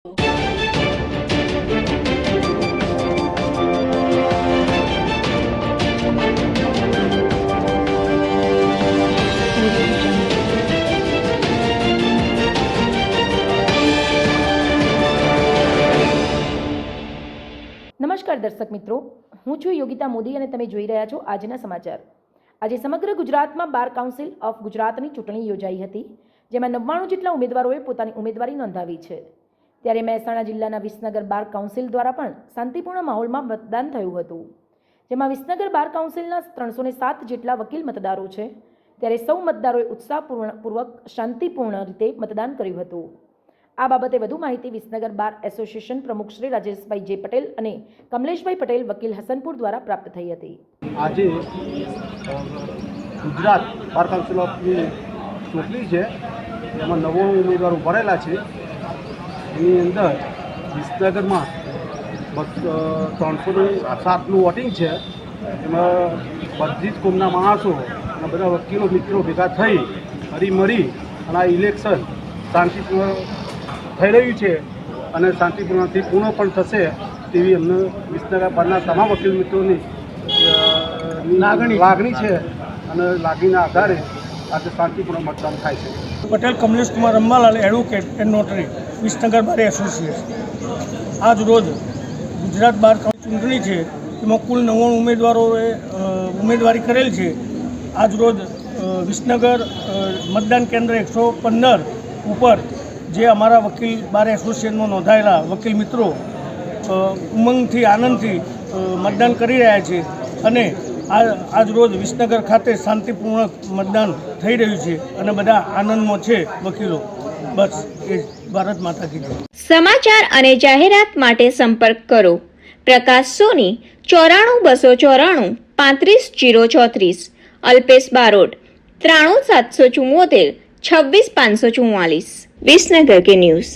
નમસ્કાર દર્શક મિત્રો, હું છું યોગિતા મોદી અને તમે જોઈ રહ્યા છો આજના સમાચાર। આજે સમગ્ર ગુજરાતમાં બાર કાઉન્સિલ ઓફ ગુજરાતની ચૂંટણી યોજાઈ હતી, જેમાં 99 જેટલા ઉમેદવારોએ પોતાની ઉમેદવારી નોંધાવી છે। ત્યારે મહેસાણા જિલ્લાના વિસનગર બાર કાઉન્સિલ દ્વારા પણ શાંતિપૂર્ણ માહોલમાં મતદાન થયું હતું, જેમાં વિસનગર બાર કાઉન્સિલના 307 જેટલા વકીલ મતદારો છે। ત્યારે સૌ મતદારોએ ઉત્સાહપૂર્વક શાંતિપૂર્ણ રીતે મતદાન કર્યું હતું। આ બાબતે વધુ માહિતી વિસનગર બાર એસોસિએશન પ્રમુખ શ્રી રાજેશભાઈ જે પટેલ અને કમલેશભાઈ પટેલ વકીલ હસનપુર દ્વારા પ્રાપ્ત થઈ હતી। આજે ગુજરાત બાર કાઉન્સિલ ઓફની ચૂંટણી છે, એમાં 99 ઉમેદવારો ભરેલા છે। એની અંદર વિસનગરમાં 307નું વોટિંગ છે। એમાં બધી જ કોમના માણસો અને બધા વકીલો મિત્રો ભેગા થઈ હરીમળી અને આ ઇલેક્શન શાંતિપૂર્ણ થઈ રહ્યું છે અને શાંતિપૂર્ણથી પૂર્ણ પણ થશે તેવી અમને વિસનગર બારના તમામ વકીલ મિત્રોની લાગણી છે અને લાગણીના આધારે આજે શાંતિપૂર્ણ મતદાન થાય છે। Patel Kamlesh Kumar Ambalal advocate and notary Visnagar bar association. આજ રોજ ગુજરાત બાર ચૂંટણી છે, એમાં કુલ 99 ઉમેદવારોએ ઉમેદવારી કરેલ છે। આજ રોજ વિસનગર મતદાન કેન્દ્ર 115 ઉપર જે અમારા વકીલ બાર એસોસિએશનમાં નોંધાયેલા વકીલ મિત્રો ઉમંગથી આનંદથી મતદાન કરી રહ્યા છે અને આજ રોજ વિસનગર ખાતે શાંતિપૂર્ણ મતદાન થઈ રહ્યું છે અને બધા આનંદમાં છે વકીલો। બસ એ ભારત માતા કી જય। સમાચાર અને જાહેરાત માટે સંપર્ક કરો પ્રકાશ સોની 94 294 35 034, અલ્પેશ બારોટ 93 774 26 544। વિસનગર કે ન્યૂઝ।